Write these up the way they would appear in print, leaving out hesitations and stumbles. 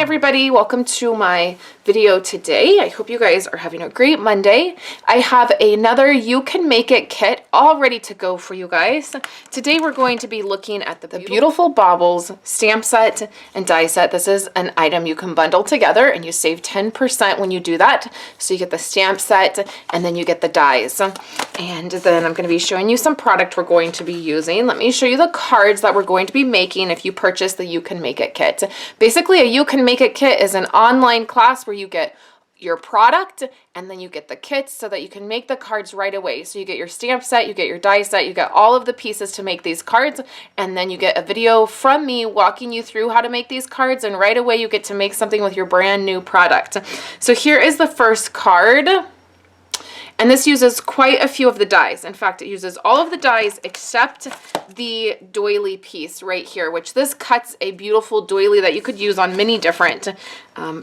everybody, welcome to my video today. I hope you guys are having a great Monday. I have another You Can Make It kit all ready to go for you guys. Today we're going to be looking at the beautiful Baubles stamp set and die set. This is an item you can bundle together and you save 10% when you do that. So you get the stamp set and then you get the dies. And then I'm going to be showing you some product we're going to be using. Let me show you the cards that we're going to be making if you purchase the You Can Make It kit. Basically, a You Can Make It kit is an online class where you get your product and then you get the kits so that you can make the cards right away. So you get your stamp set, you get your die set, you get all of the pieces to make these cards, and then you get a video from me walking you through how to make these cards, and right away you get to make something with your brand new product. So here is the first card. And this uses quite a few of the dies. In fact, it uses all of the dies except the doily piece right here, which this cuts a beautiful doily that you could use on many different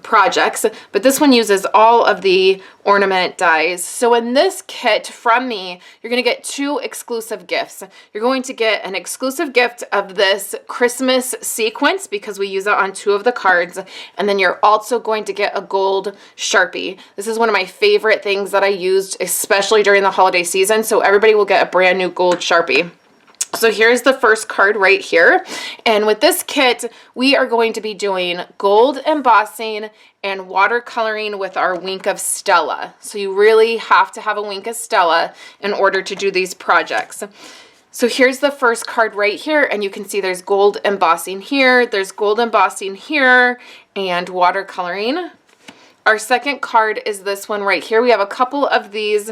projects. But this one uses all of the ornament dies. So in this kit from me, you're going to get two exclusive gifts. You're going to get an exclusive gift of this Christmas sequence because we use it on two of the cards. And then you're also going to get a gold Sharpie. This is one of my favorite things that I used, especially during the holiday season. So everybody will get a brand new gold Sharpie. So here's the first card right here. And with this kit, we are going to be doing gold embossing and watercoloring with our Wink of Stella. So you really have to have a Wink of Stella in order to do these projects. So here's the first card right here, and you can see there's gold embossing here, there's gold embossing here, and watercoloring. Our second card is this one right here. We have a couple of these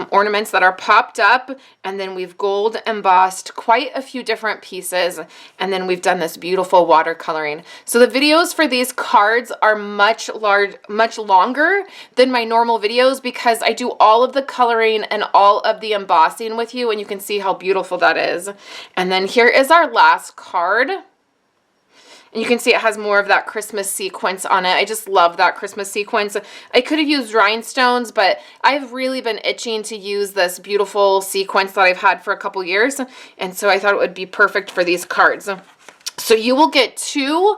ornaments that are popped up, and then we've gold embossed quite a few different pieces, and then we've done this beautiful watercoloring. So the videos for these cards are much longer than my normal videos because I do all of the coloring and all of the embossing with you, and you can see how beautiful that is. And then here is our last card. And you can see it has more of that Christmas sequence on it. I just love that Christmas sequence. I could have used rhinestones, but I've really been itching to use this beautiful sequence that I've had for a couple years. And so I thought it would be perfect for these cards. So you will get two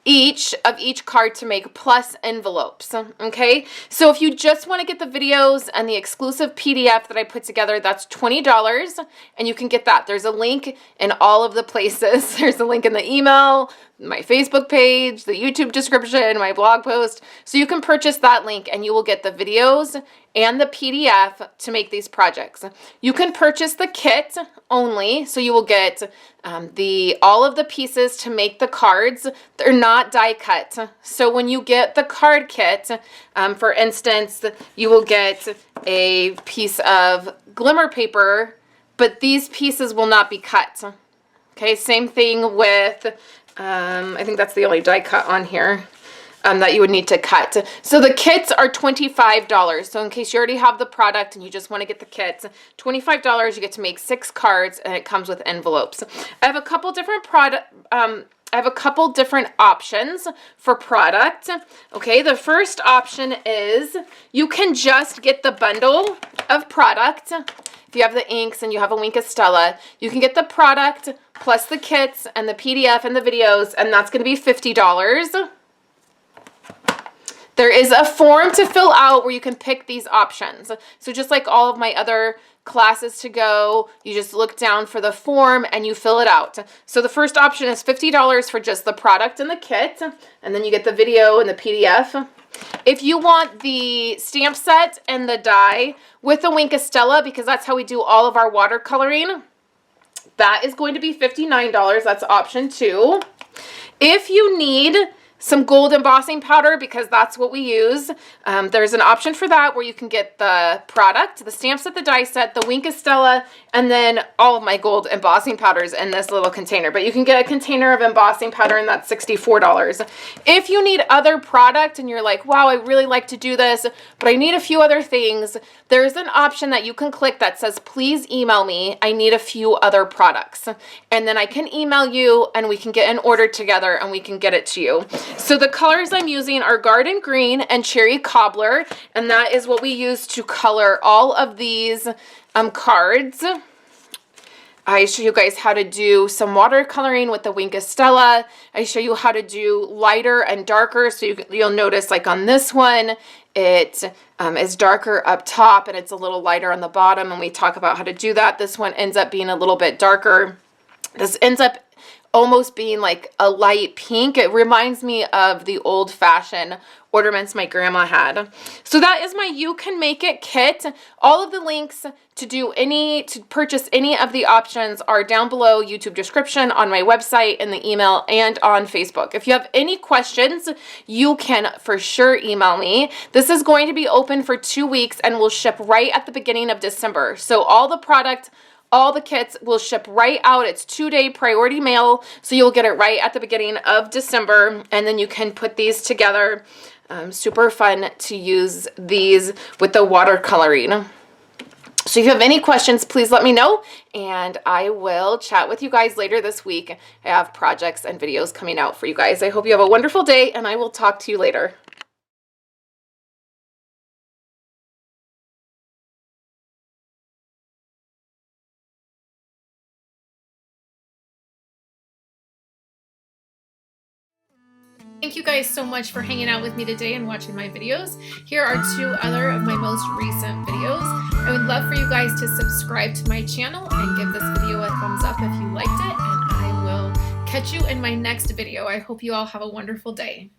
each of each card to make plus envelopes. Okay, so if you just want to get the videos and the exclusive PDF that I put together, that's $20, and you can get that. There's a link in all of the places. There's a link in the email, my Facebook page, the YouTube description, my blog post. So you can purchase that link and you will get the videos and the PDF to make these projects. You can purchase the kit only, so you will get all of the pieces to make the cards. They're not die cut. So when you get the card kit, for instance, you will get a piece of glimmer paper, but these pieces will not be cut. Okay, same thing with, I think that's the only die cut on here. That you would need to cut. So the kits are $25. So in case you already have the product and you just want to get the kits, $25, you get to make 6 cards, and it comes with envelopes. I have a couple different options for product. Okay, the first option is you can just get the bundle of product. If you have the inks and you have a Wink of Stella, you can get the product plus the kits and the PDF and the videos, and that's going to be $50. There is a form to fill out where you can pick these options. So just like all of my other classes to go, you just look down for the form and you fill it out. So the first option is $50 for just the product and the kit, and then you get the video and the PDF. If you want the stamp set and the die with the Wink of Stella, because that's how we do all of our watercoloring, that is going to be $59. That's option 2. If you need some gold embossing powder, because that's what we use, there's an option for that where you can get the product, the stamp set, the die set, the Wink of Stella, and then all of my gold embossing powders in this little container. But you can get a container of embossing powder, and that's $64. If you need other product and you're like, wow, I really like to do this, but I need a few other things, there's an option that you can click that says, please email me, I need a few other products. And then I can email you and we can get an order together and we can get it to you. So the colors I'm using are Garden Green and Cherry Cobbler, and that is what we use to color all of these cards. I show you guys how to do some watercoloring with the Wink of Stella. I show you how to do lighter and darker. So you'll notice like on this one, it is darker up top and it's a little lighter on the bottom. And we talk about how to do that. This one ends up being a little bit darker. This ends up almost being like a light pink. It reminds me of the old-fashioned ornaments my grandma had. So that is my You Can Make It kit. All of the links to purchase any of the options are down below, YouTube description, on my website, in the email, and on Facebook. If you have any questions, you can for sure email me. This is going to be open for 2 weeks and will ship right at the beginning of December. So all the kits will ship right out. It's 2-day priority mail, so you'll get it right at the beginning of December, and then you can put these together. Super fun to use these with the watercoloring. So if you have any questions, please let me know, and I will chat with you guys later this week. I have projects and videos coming out for you guys. I hope you have a wonderful day, and I will talk to you later. Thank you guys so much for hanging out with me today and watching my videos. Here are 2 other of my most recent videos. I would love for you guys to subscribe to my channel and give this video a thumbs up if you liked it, and I will catch you in my next video. I hope you all have a wonderful day.